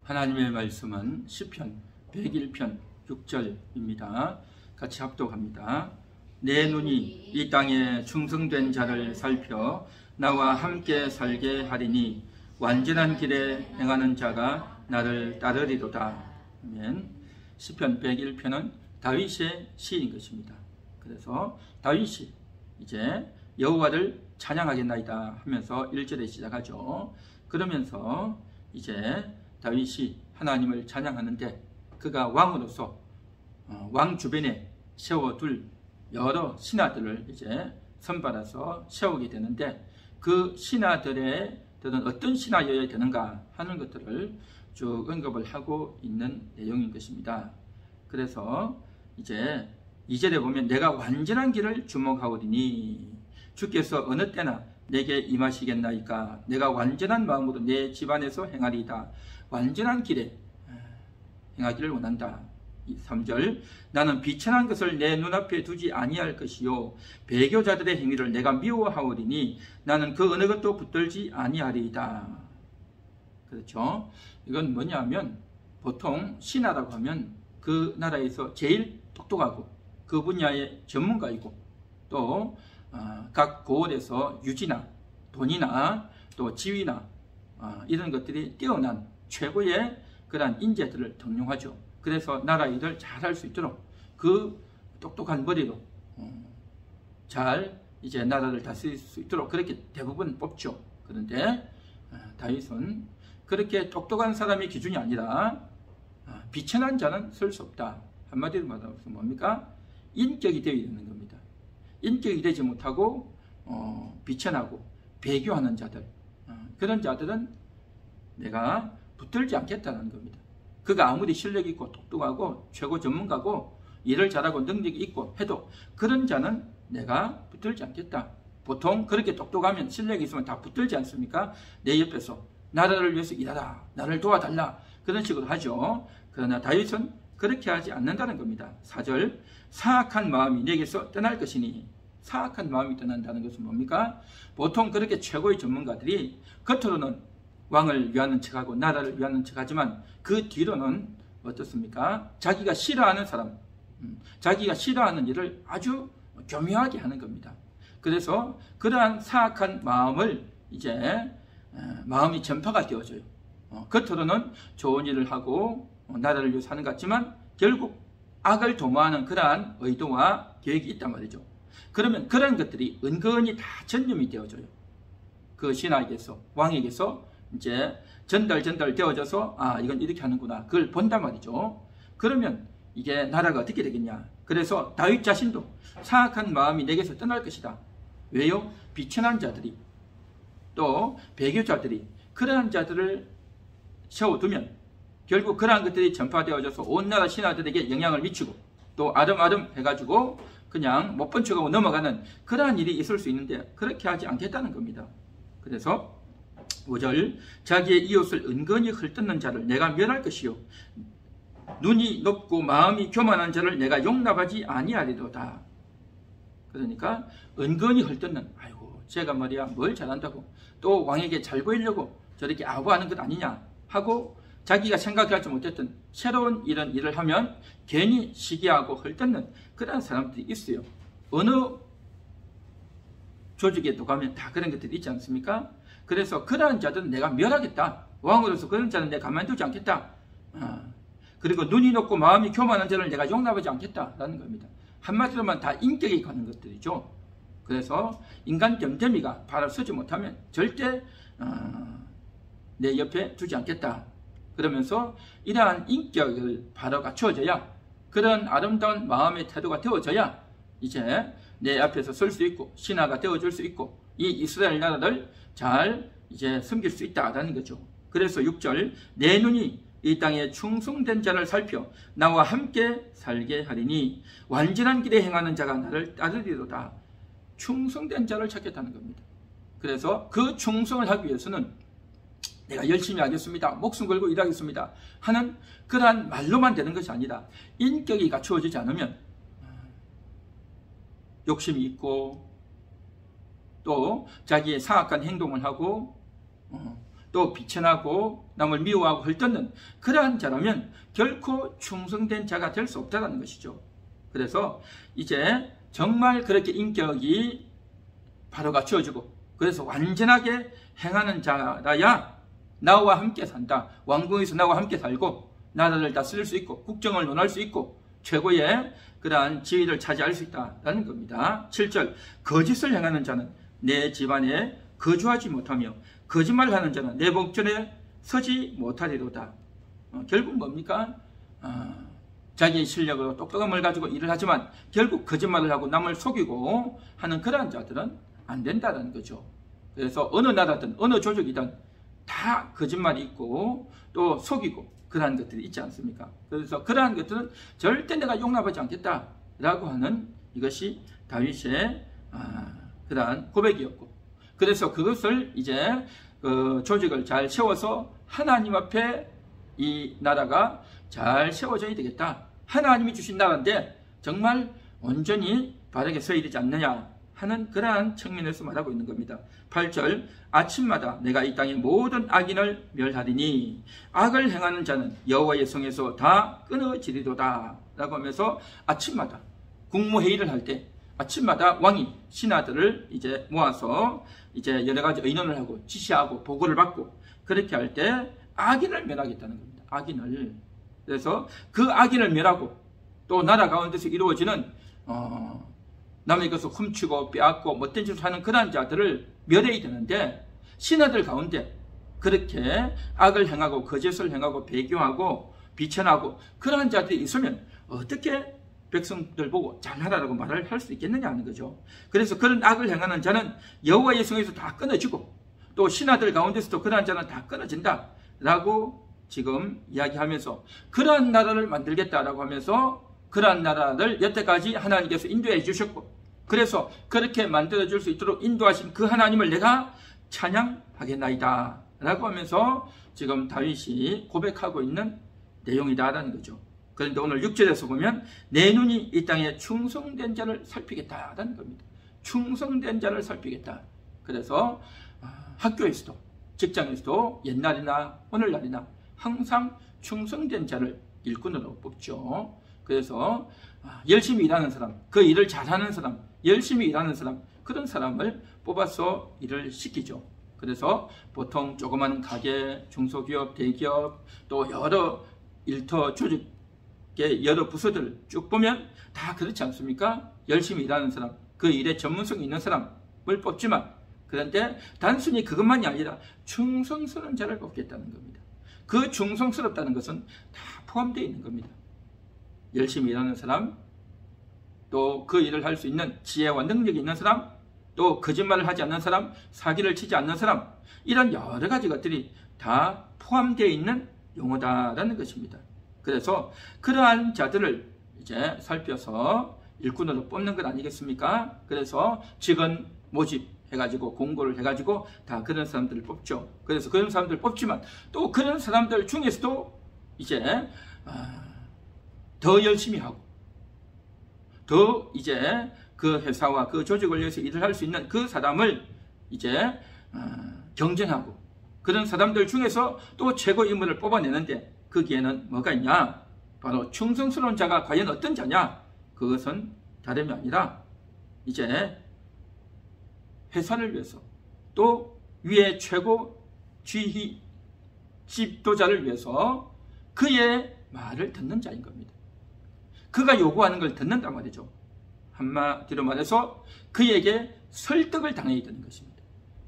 하나님의 말씀은 시편 101편 6절입니다. 같이 합독합니다. 내 눈이 이 땅에 충성된 자를 살펴 나와 함께 살게 하리니 완전한 길에 행하는 자가 나를 따르리로다. 아멘. 시편 101편은 다윗의 시인 것입니다. 그래서 다윗이 이제 여호와를 찬양하겠나이다 하면서 1절에 시작하죠. 그러면서 이제 다윗이 하나님을 찬양하는데 그가 왕으로서 왕 주변에 세워둘 여러 신하들을 이제 선발해서 세우게 되는데 그 신하들은 어떤 신하여야 되는가 하는 것들을 쭉 언급을 하고 있는 내용인 것입니다. 그래서 이제 2절에 보면 내가 완전한 길을 주목하오리니 주께서 어느 때나 내게 임하시겠나이까. 내가 완전한 마음으로 내 집안에서 행하리이다. 완전한 길에 행하기를 원한다. 3절 나는 비천한 것을 내 눈앞에 두지 아니할 것이요 배교자들의 행위를 내가 미워하오리니 나는 그 어느 것도 붙들지 아니하리이다. 그렇죠? 이건 뭐냐면 보통 신하라고 하면 그 나라에서 제일 똑똑하고 그 분야의 전문가이고 또 각 고을에서 유지나 돈이나 또 지위나 이런 것들이 뛰어난 최고의 그러한 인재들을 등용하죠. 그래서 나라 일을 잘 할 수 있도록 그 똑똑한 머리로 잘 이제 나라를 다스릴 수 있도록 그렇게 대부분 뽑죠. 그런데 다윗은 그렇게 똑똑한 사람이 기준이 아니라 비천한 자는 설 수 없다. 한마디로 말하면 뭡니까? 인격이 되어야 되는 겁니다. 인격이 되지 못하고 비천하고 배교하는 자들, 그런 자들은 내가 붙들지 않겠다는 겁니다. 그가 아무리 실력 있고 똑똑하고 최고 전문가고 일을 잘하고 능력이 있고 해도 그런 자는 내가 붙들지 않겠다. 보통 그렇게 똑똑하면 실력이 있으면 다 붙들지 않습니까? 내 옆에서 나라를 위해서 일하라, 나를 도와달라, 그런 식으로 하죠. 그러나 다윗은 그렇게 하지 않는다는 겁니다. 4절 사악한 마음이 내게서 떠날 것이니. 사악한 마음이 떠난다는 것은 뭡니까? 보통 그렇게 최고의 전문가들이 겉으로는 왕을 위하는 척하고 나라를 위하는 척하지만 그 뒤로는 어떻습니까? 자기가 싫어하는 사람, 자기가 싫어하는 일을 아주 교묘하게 하는 겁니다. 그래서 그러한 사악한 마음을 이제 마음이 전파가 되어져요. 겉으로는 좋은 일을 하고 나라를 위해서 하는 것 같지만 결국 악을 도모하는 그러한 의도와 계획이 있단 말이죠. 그러면 그런 것들이 은근히 다 전염이 되어져요. 그 신하에게서, 왕에게서 이제 전달 되어져서 이건 이렇게 하는구나, 그걸 본단 말이죠. 그러면 이게 나라가 어떻게 되겠냐. 그래서 다윗 자신도 사악한 마음이 내게서 떠날 것이다. 왜요? 비천한 자들이 또 배교자들이 그러한 자들을 세워두면 결국 그러한 것들이 전파되어져서 온 나라 신하들에게 영향을 미치고 또 아름아름 해가지고 그냥 못 본 척하고 넘어가는 그러한 일이 있을 수 있는데 그렇게 하지 않겠다는 겁니다. 그래서 5절 자기의 이웃을 은근히 헐뜯는 자를 내가 멸할 것이요 눈이 높고 마음이 교만한 자를 내가 용납하지 아니하리로다. 그러니까 은근히 헐뜯는, 아이고 제가 말이야 뭘 잘한다고 또 왕에게 잘 보이려고 저렇게 아부하는 것 아니냐 하고 자기가 생각하지 못했던 새로운 이런 일을 하면 괜히 시기하고 헐뜯는 그런 사람들이 있어요. 어느 조직에도 가면 다 그런 것들이 있지 않습니까? 그래서 그러한 자들은 내가 멸하겠다. 왕으로서 그런 자는 내가 가만두지 않겠다. 그리고 눈이 높고 마음이 교만한 자를 내가 용납하지 않겠다라는 겁니다. 한마디로만 다 인격이 가는 것들이죠. 그래서 인간 됨됨이가 바로 서지 못하면 절대 내 옆에 두지 않겠다. 그러면서 이러한 인격을 바로 갖추어져야, 그런 아름다운 마음의 태도가 되어져야 이제 내 앞에서 설 수 있고 신하가 되어줄 수 있고 이 이스라엘 나라를 잘 이제 섬길 수 있다라는 거죠. 그래서 6절 내 눈이 이 땅에 충성된 자를 살펴 나와 함께 살게 하리니 완전한 길에 행하는 자가 나를 따르리로다. 충성된 자를 찾겠다는 겁니다. 그래서 그 충성을 하기 위해서는 내가 열심히 하겠습니다, 목숨 걸고 일하겠습니다 하는 그러한 말로만 되는 것이 아니라 인격이 갖추어지지 않으면 욕심이 있고 또 자기의 사악한 행동을 하고 또 비천하고 남을 미워하고 헐뜯는 그러한 자라면 결코 충성된 자가 될 수 없다는 것이죠. 그래서 이제 정말 그렇게 인격이 바로 갖추어지고 그래서 완전하게 행하는 자라야 나와 함께 산다. 왕궁에서 나와 함께 살고 나라를 다스릴 수 있고 국정을 논할 수 있고 최고의 그러한 지위를 차지할 수 있다는 겁니다. 7절 거짓을 행하는 자는 내 집안에 거주하지 못하며 거짓말을 하는 자는 내 복전에 서지 못하리로다. 결국 뭡니까? 자기의 실력으로 똑똑함을 가지고 일을 하지만 결국 거짓말을 하고 남을 속이고 하는 그러한 자들은 안 된다는 거죠. 그래서 어느 나라든 어느 조직이든 다 거짓말이 있고 또 속이고 그러한 것들이 있지 않습니까? 그래서 그러한 것들은 절대 내가 용납하지 않겠다라고 하는 이것이 다윗의 그러한 고백이었고, 그래서 그것을 이제 그 조직을 잘 세워서 하나님 앞에 이 나라가 잘 세워져야 되겠다. 하나님이 주신 나라인데 정말 온전히 바르게 서야 되지 않느냐 하는 그러한 측면에서 말하고 있는 겁니다. 8절 아침마다 내가 이 땅의 모든 악인을 멸하리니 악을 행하는 자는 여호와의 성에서 다 끊어지리로다 라고 하면서 아침마다 국무회의를 할 때 아침마다 왕이 신하들을 이제 모아서 이제 여러 가지 의논을 하고 지시하고 보고를 받고 그렇게 할 때 악인을 멸하겠다는 겁니다. 악인을. 그래서 그 악인을 멸하고 또 나라 가운데서 이루어지는 남의 것을 훔치고 빼앗고 못된 짓을 하는 그런 자들을 멸해야 되는데 신하들 가운데 그렇게 악을 행하고 거짓을 행하고 배교하고 비천하고 그러한 자들이 있으면 어떻게 백성들 보고 잘하라고 말을 할 수 있겠느냐 하는 거죠. 그래서 그런 악을 행하는 자는 여호와의 성에서 다 끊어지고 또 신하들 가운데서도 그러한 자는 다 끊어진다 라고 지금 이야기하면서 그러한 나라를 만들겠다라고 하면서 그러한 나라를 여태까지 하나님께서 인도해 주셨고 그래서 그렇게 만들어줄 수 있도록 인도하신 그 하나님을 내가 찬양하겠나이다 라고 하면서 지금 다윗이 고백하고 있는 내용이다라는 거죠. 그런데 오늘 6절에서 보면 내 눈이 이 땅에 충성된 자를 살피겠다라는 겁니다. 충성된 자를 살피겠다. 그래서 학교에서도 직장에서도 옛날이나 오늘날이나 항상 충성된 자를 일꾼으로 뽑죠. 그래서 열심히 일하는 사람, 그 일을 잘하는 사람, 열심히 일하는 사람, 그런 사람을 뽑아서 일을 시키죠. 그래서 보통 조그마한 가게, 중소기업, 대기업, 또 여러 일터 조직의 여러 부서들을 쭉 보면 다 그렇지 않습니까? 열심히 일하는 사람, 그 일에 전문성이 있는 사람을 뽑지만 그런데 단순히 그것만이 아니라 충성스러운 자를 뽑겠다는 겁니다. 그 충성스럽다는 것은 다 포함되어 있는 겁니다. 열심히 일하는 사람, 또 그 일을 할 수 있는 지혜와 능력이 있는 사람, 또 거짓말을 하지 않는 사람, 사기를 치지 않는 사람, 이런 여러 가지 것들이 다 포함되어 있는 용어다라는 것입니다. 그래서 그러한 자들을 이제 살펴서 일꾼으로 뽑는 것 아니겠습니까? 그래서 직원 모집해가지고 공고를 해가지고 다 그런 사람들을 뽑죠. 그래서 그런 사람들을 뽑지만 또 그런 사람들 중에서도 이제 더 열심히 하고 더 이제 그 회사와 그 조직을 위해서 일을 할 수 있는 그 사람을 이제 경쟁하고 그런 사람들 중에서 또 최고 인물을 뽑아내는데 거기에는 뭐가 있냐? 바로 충성스러운 자가 과연 어떤 자냐? 그것은 다름이 아니라 이제 회사를 위해서 또 위의 최고 지휘 지도자를 위해서 그의 말을 듣는 자인 겁니다. 그가 요구하는 걸 듣는단 말이죠. 한마디로 말해서 그에게 설득을 당해야 되는 것입니다.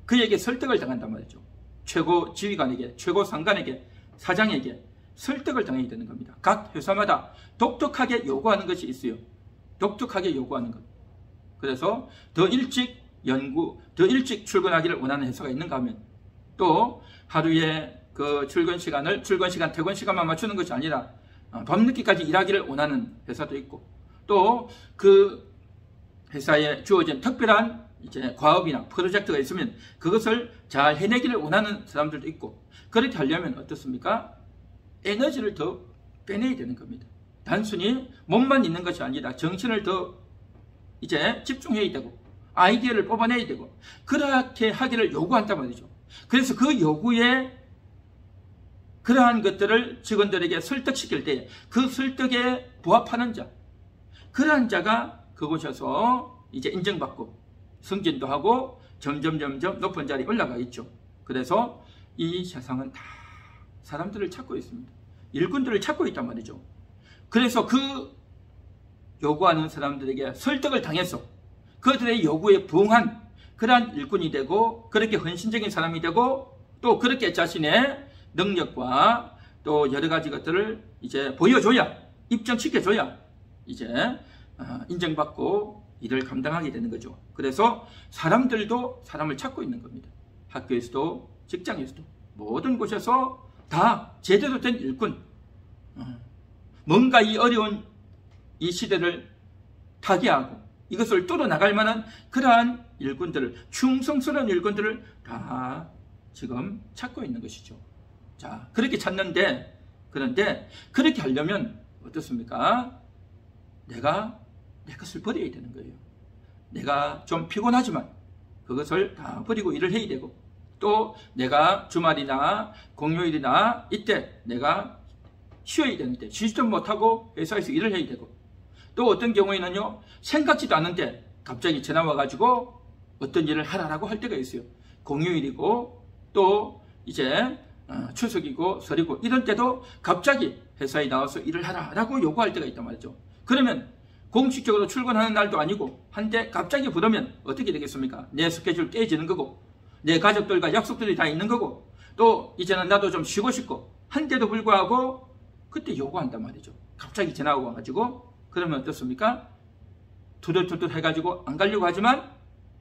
그에게 설득을 당한단 말이죠. 최고 지휘관에게, 최고 상관에게, 사장에게 설득을 당해야 되는 겁니다. 각 회사마다 독특하게 요구하는 것이 있어요. 독특하게 요구하는 것. 그래서 더 일찍 더 일찍 출근하기를 원하는 회사가 있는가 하면 또 하루에 그 출근 시간, 퇴근 시간만 맞추는 것이 아니라 밤늦게까지 일하기를 원하는 회사도 있고 또 그 회사에 주어진 특별한 이제 과업이나 프로젝트가 있으면 그것을 잘 해내기를 원하는 사람들도 있고 그렇게 하려면 어떻습니까? 에너지를 더 빼내야 되는 겁니다. 단순히 몸만 있는 것이 아니라 정신을 더 이제 집중해야 되고 아이디어를 뽑아내야 되고 그렇게 하기를 요구한단 말이죠. 그래서 그 요구에 그러한 것들을 직원들에게 설득시킬 때 그 설득에 부합하는 자, 그러한 자가 그곳에서 이제 인정받고 승진도 하고 점점 높은 자리에 올라가 있죠. 그래서 이 세상은 다 사람들을 찾고 있습니다. 일꾼들을 찾고 있단 말이죠. 그래서 그 요구하는 사람들에게 설득을 당해서 그들의 요구에 부응한 그러한 일꾼이 되고, 그렇게 헌신적인 사람이 되고, 또 그렇게 자신의 능력과 또 여러 가지 것들을 이제 보여줘야, 입증시켜줘야 이제 인정받고 일을 감당하게 되는 거죠. 그래서 사람들도 사람을 찾고 있는 겁니다. 학교에서도 직장에서도 모든 곳에서 다 제대로 된 일꾼, 뭔가 이 어려운 이 시대를 타개하고 이것을 뚫어나갈 만한 그러한 일꾼들을, 충성스러운 일꾼들을 다 지금 찾고 있는 것이죠. 자, 그렇게 찾는데, 그런데 그렇게 하려면 어떻습니까? 내가 내 것을 버려야 되는 거예요. 내가 좀 피곤하지만 그것을 다 버리고 일을 해야 되고, 또 내가 주말이나 공휴일이나 이때 내가 쉬어야 되는데 쉬지도 못하고 회사에서 일을 해야 되고, 또 어떤 경우에는요, 생각지도 않은데 갑자기 전화 와가지고 어떤 일을 하라고 할 때가 있어요. 공휴일이고 또 이제 추석이고 설이고 이런 때도 갑자기 회사에 나와서 일을 하라고 요구할 때가 있단 말이죠. 그러면 공식적으로 출근하는 날도 아니고 한데 갑자기 부르면 어떻게 되겠습니까? 내 스케줄 깨지는 거고, 내 가족들과 약속들이 다 있는 거고, 또 이제는 나도 좀 쉬고 싶고 한데도 불구하고 그때 요구한단 말이죠. 갑자기 전화가 와가지고. 그러면 어떻습니까? 투덜투덜 해가지고 안 가려고 하지만,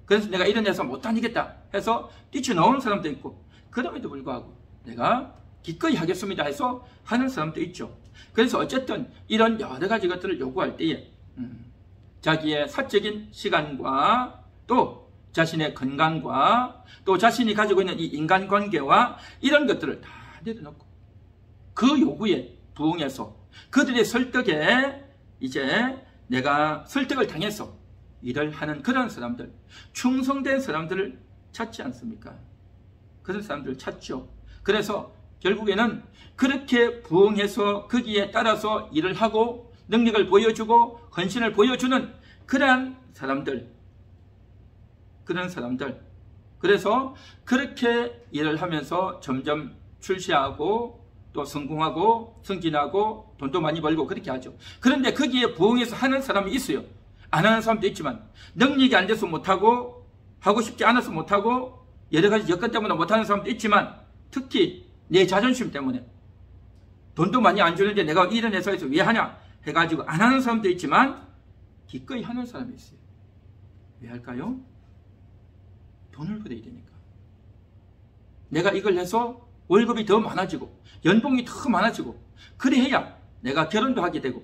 그래서 내가 이런 회사 못 다니겠다 해서 뛰쳐나오는 사람도 있고, 그럼에도 불구하고 내가 기꺼이 하겠습니다 해서 하는 사람도 있죠. 그래서 어쨌든 이런 여러 가지 것들을 요구할 때에 자기의 사적인 시간과 또 자신의 건강과 또 자신이 가지고 있는 이 인간관계와 이런 것들을 다 내려놓고 그 요구에 부응해서 그들의 설득에 이제 내가 설득을 당해서 일을 하는 그런 사람들, 충성된 사람들을 찾지 않습니까? 그런 사람들을 찾죠. 그래서 결국에는 그렇게 부응해서 거기에 따라서 일을 하고 능력을 보여주고 헌신을 보여주는 그러한 사람들, 그래서 그렇게 일을 하면서 점점 출세하고 또 성공하고 승진하고 돈도 많이 벌고 그렇게 하죠. 그런데 거기에 부응해서 하는 사람이 있어요. 안 하는 사람도 있지만, 능력이 안 돼서 못하고 하고 싶지 않아서 못하고 여러 가지 여건 때문에 못하는 사람도 있지만, 특히 내 자존심 때문에 돈도 많이 안 주는데 내가 이런 회사에서 왜 하냐 해가지고 안 하는 사람도 있지만 기꺼이 하는 사람이 있어요. 왜 할까요? 돈을 벌어야 되니까. 내가 이걸 해서 월급이 더 많아지고 연봉이 더 많아지고, 그래야 내가 결혼도 하게 되고,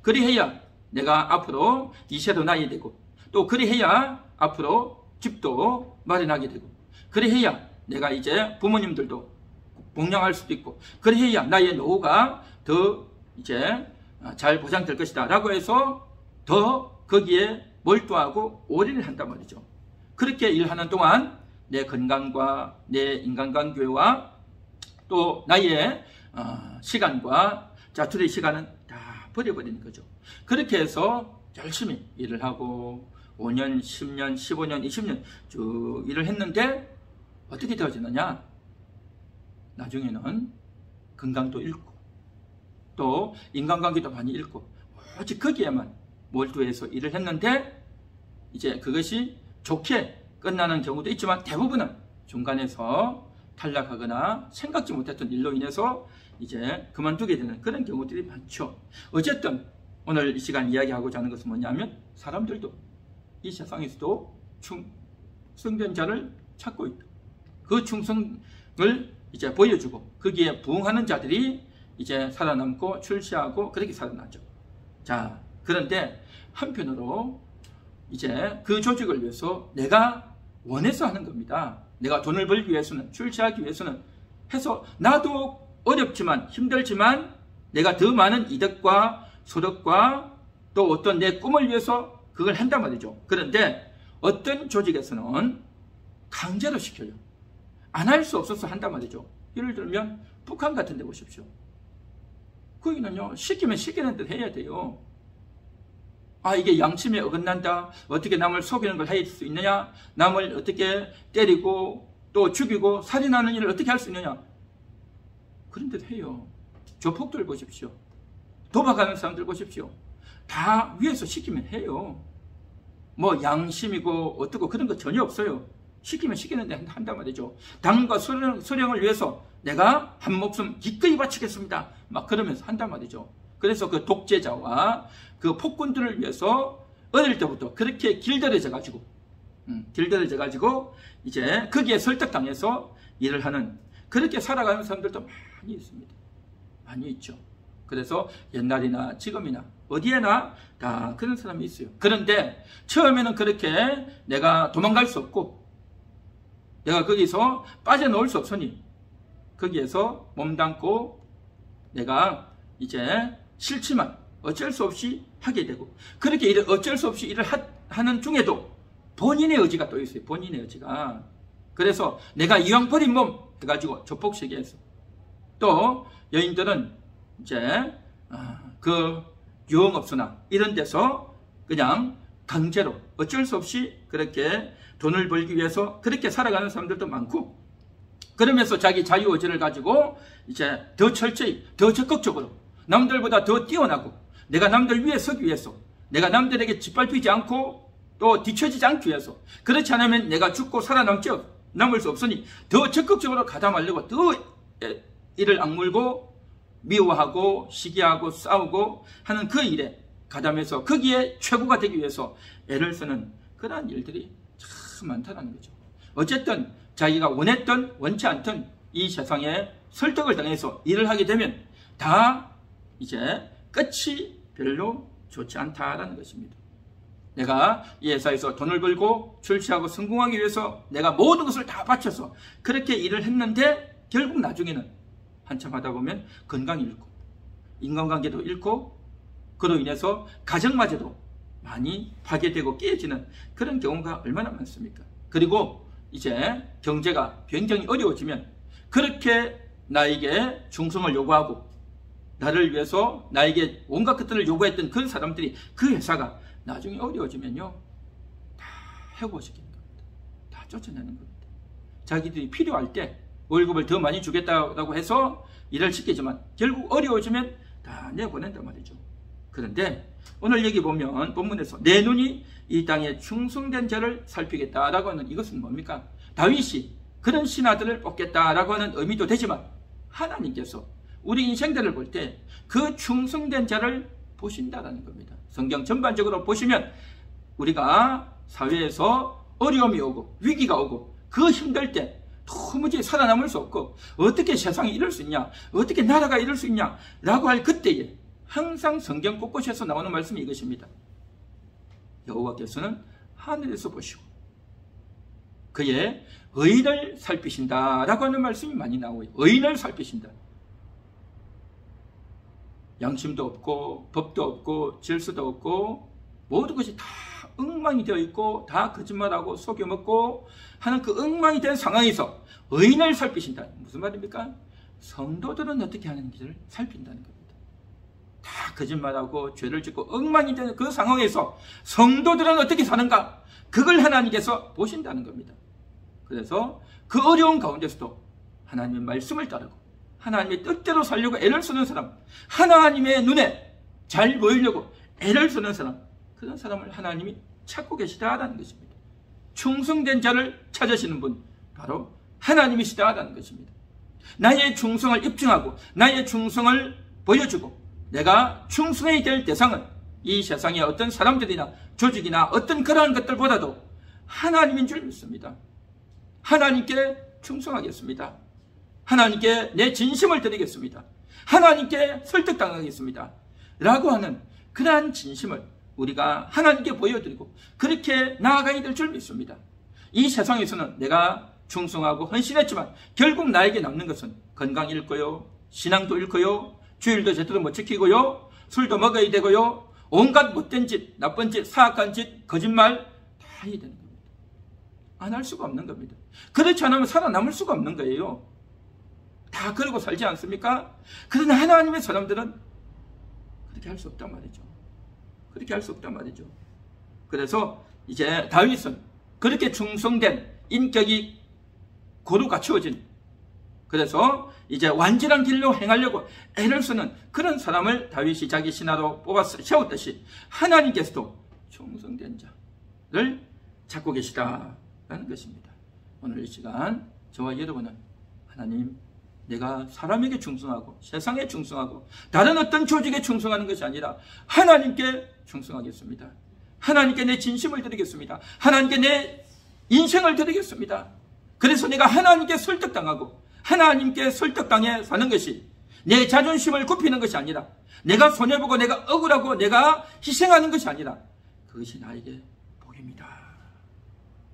그래야 내가 앞으로 이세도 나야 되고, 또 그래야 앞으로 집도 마련하게 되고, 그래야 내가 이제 부모님들도 봉양할 수도 있고, 그래야 나의 노후가 더 이제 잘 보장될 것이다 라고 해서 더 거기에 몰두하고 올인을 한단 말이죠. 그렇게 일하는 동안 내 건강과 내 인간관계와 또 나의 시간과 자투리의 시간은 다 버려버리는 거죠. 그렇게 해서 열심히 일을 하고 5년, 10년, 15년, 20년 쭉 일을 했는데 어떻게 되어지느냐? 나중에는 건강도 잃고 또 인간관계도 많이 잃고 오직 거기에만 몰두해서 일을 했는데, 이제 그것이 좋게 끝나는 경우도 있지만 대부분은 중간에서 탈락하거나 생각지 못했던 일로 인해서 이제 그만두게 되는 그런 경우들이 많죠. 어쨌든 오늘 이 시간 이야기하고자 하는 것은 뭐냐면, 사람들도 이 세상에서도 충성된 자를 찾고 있다. 그 충성을 이제 보여주고 거기에 부응하는 자들이 이제 살아남고 출세하고 그렇게 살아나죠. 자, 그런데 한편으로 이제 그 조직을 위해서 내가 원해서 하는 겁니다. 내가 돈을 벌기 위해서는, 출세하기 위해서는 해서 나도 어렵지만 힘들지만 내가 더 많은 이득과 소득과 또 어떤 내 꿈을 위해서 그걸 한단 말이죠. 그런데 어떤 조직에서는 강제로 시켜요. 안 할 수 없어서 한단 말이죠. 예를 들면 북한 같은 데 보십시오. 거기는요, 시키면 시키는 듯 해야 돼요. 아, 이게 양심에 어긋난다. 어떻게 남을 속이는 걸 할 수 있느냐? 남을 어떻게 때리고 또 죽이고 살인하는 일을 어떻게 할 수 있느냐? 그런 듯 해요. 조폭들 보십시오. 도박하는 사람들 보십시오. 다 위에서 시키면 해요. 뭐 양심이고 어떻고 그런 거 전혀 없어요. 시키면 시키는데 한단 말이죠. 당과 소령을 위해서 내가 한 목숨 기꺼이 바치겠습니다. 막 그러면서 한단 말이죠. 그래서 그 독재자와 그 폭군들을 위해서 어릴 때부터 그렇게 길들여져 가지고 이제 거기에 설득당해서 일을 하는, 그렇게 살아가는 사람들도 많이 있습니다. 많이 있죠. 그래서 옛날이나 지금이나 어디에나 다 그런 사람이 있어요. 그런데 처음에는 그렇게 내가 도망갈 수 없고 내가 거기서 빠져나올 수 없으니 거기에서 몸담고 내가 이제 싫지만 어쩔 수 없이 하게 되고, 그렇게 어쩔 수 없이 일을 하는 중에도 본인의 의지가 또 있어요. 본인의 의지가. 그래서 내가 이왕 버린 몸 해가지고 조폭시계에서 또 여인들은 이제 그 유흥업소나 이런 데서 그냥 강제로 어쩔 수 없이 그렇게 돈을 벌기 위해서 그렇게 살아가는 사람들도 많고, 그러면서 자기 자유의지를 가지고 이제 더 철저히 더 적극적으로 남들보다 더 뛰어나고 내가 남들 위에 서기 위해서, 내가 남들에게 짓밟히지 않고 또 뒤처지지 않기 위해서, 그렇지 않으면 내가 죽고 살아남을 수 없으니 더 적극적으로 가담하려고 더 이를 악물고 미워하고 시기하고 싸우고 하는 그 일에 가담해서 거기에 최고가 되기 위해서 애를 쓰는 그러한 일들이 참 많다는 거죠. 어쨌든 자기가 원했든 원치 않든 이 세상에 설득을 당해서 일을 하게 되면 다 이제 끝이 별로 좋지 않다라는 것입니다. 내가 이 회사에서 돈을 벌고 출세하고 성공하기 위해서 내가 모든 것을 다 바쳐서 그렇게 일을 했는데 결국 나중에는 한참 하다 보면 건강이 잃고 인간관계도 잃고 그로 인해서 가정마저도 많이 파괴되고 깨지는 그런 경우가 얼마나 많습니까? 그리고 이제 경제가 굉장히 어려워지면 그렇게 나에게 충성을 요구하고 나를 위해서 나에게 온갖 것들을 요구했던 그 사람들이, 그 회사가 나중에 어려워지면요 다 해고시키는 겁니다. 다 쫓아내는 겁니다. 자기들이 필요할 때 월급을 더 많이 주겠다고 해서 일을 시키지만 결국 어려워지면 다 내보낸단 말이죠. 그런데 오늘 여기 보면 본문에서 내 눈이 이 땅에 충성된 자를 살피겠다라고 하는 이것은 뭡니까? 다윗이 그런 신하들을 뽑겠다라고 하는 의미도 되지만 하나님께서 우리 인생들을 볼 때 그 충성된 자를 보신다라는 겁니다. 성경 전반적으로 보시면 우리가 사회에서 어려움이 오고 위기가 오고 그 힘들 때 도무지 살아남을 수 없고 어떻게 세상이 이럴 수 있냐, 어떻게 나라가 이럴 수 있냐 라고 할 그때에 항상 성경 곳곳에서 나오는 말씀이 이것입니다. 여호와께서는 하늘에서 보시고 그의 의인을 살피신다 라고 하는 말씀이 많이 나오고요. 의인을 살피신다. 양심도 없고 법도 없고 질서도 없고 모든 것이 다 엉망이 되어 있고 다 거짓말하고 속여먹고 하는 그 엉망이 된 상황에서 의인을 살피신다. 무슨 말입니까? 성도들은 어떻게 하는지를 살핀다는 겁니다. 다 거짓말하고 죄를 짓고 엉망이 되는 그 상황에서 성도들은 어떻게 사는가? 그걸 하나님께서 보신다는 겁니다. 그래서 그 어려운 가운데서도 하나님의 말씀을 따르고 하나님의 뜻대로 살려고 애를 쓰는 사람, 하나님의 눈에 잘 보이려고 애를 쓰는 사람, 그런 사람을 하나님이 찾고 계시다라는 것입니다. 충성된 자를 찾으시는 분, 바로 하나님이시다라는 것입니다. 나의 충성을 입증하고 나의 충성을 보여주고 내가 충성해야 될 대상은 이 세상의 어떤 사람들이나 조직이나 어떤 그러한 것들보다도 하나님인 줄 믿습니다. 하나님께 충성하겠습니다. 하나님께 내 진심을 드리겠습니다. 하나님께 설득당하겠습니다. 라고 하는 그러한 진심을 우리가 하나님께 보여드리고 그렇게 나아가야 될 줄 믿습니다. 이 세상에서는 내가 충성하고 헌신했지만 결국 나에게 남는 것은 건강이 잃고요, 신앙도 잃고요, 주일도 제대로 못 지키고요, 술도 먹어야 되고요, 온갖 못된 짓, 나쁜 짓, 사악한 짓, 거짓말 다 해야 되는 겁니다. 안 할 수가 없는 겁니다. 그렇지 않으면 살아남을 수가 없는 거예요. 다 그러고 살지 않습니까? 그러나 하나님의 사람들은 그렇게 할 수 없단 말이죠. 그렇게 할 수 없단 말이죠. 그래서 이제 다윗은 그렇게 충성된 인격이 고루 갖추어진, 그래서 이제 완전한 길로 행하려고 애를 쓰는 그런 사람을 다윗이 자기 신하로 뽑아서 세웠듯이 하나님께서도 충성된 자를 찾고 계시다라는 것입니다. 오늘 이 시간 저와 여러분은 하나님, 내가 사람에게 충성하고 세상에 충성하고 다른 어떤 조직에 충성하는 것이 아니라 하나님께 충성하겠습니다. 하나님께 내 진심을 드리겠습니다. 하나님께 내 인생을 드리겠습니다. 그래서 내가 하나님께 설득당하고 하나님께 설득당해 사는 것이 내 자존심을 굽히는 것이 아니라, 내가 손해보고 내가 억울하고 내가 희생하는 것이 아니라 그것이 나에게 복입니다.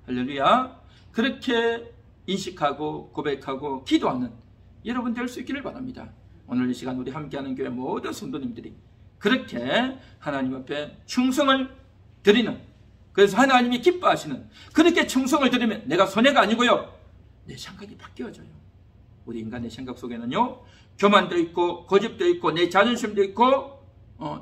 할렐루야. 그렇게 인식하고 고백하고 기도하는 여러분 될 수 있기를 바랍니다. 오늘 이 시간 우리 함께하는 교회 모든 성도님들이 그렇게 하나님 앞에 충성을 드리는, 그래서 하나님이 기뻐하시는 그렇게 충성을 드리면 내가 손해가 아니고요, 내 생각이 바뀌어져요. 우리 인간의 생각 속에는요, 교만도 있고 고집도 있고 내 자존심도 있고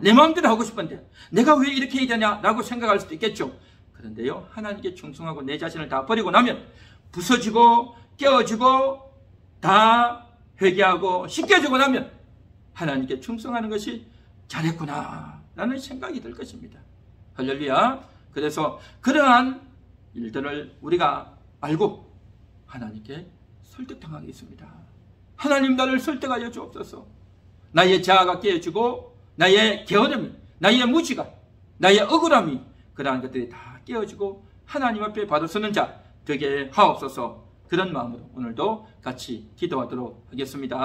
내 마음대로 하고 싶은데 내가 왜 이렇게 해야 되냐라고 생각할 수도 있겠죠. 그런데요, 하나님께 충성하고 내 자신을 다 버리고 나면 부서지고 깨어지고 다 회개하고 씻겨지고 나면 하나님께 충성하는 것이 잘했구나 라는 생각이 들 것입니다. 할렐루야. 그래서 그러한 일들을 우리가 알고 하나님께 설득당하겠습니다. 하나님, 나를 설득하여 주옵소서. 나의 자아가 깨어지고 나의 게으름이, 나의 무지가, 나의 억울함이, 그러한 것들이 다 깨어지고 하나님 앞에 바로 서는 자 되게 하옵소서. 그런 마음으로 오늘도 같이 기도하도록 하겠습니다.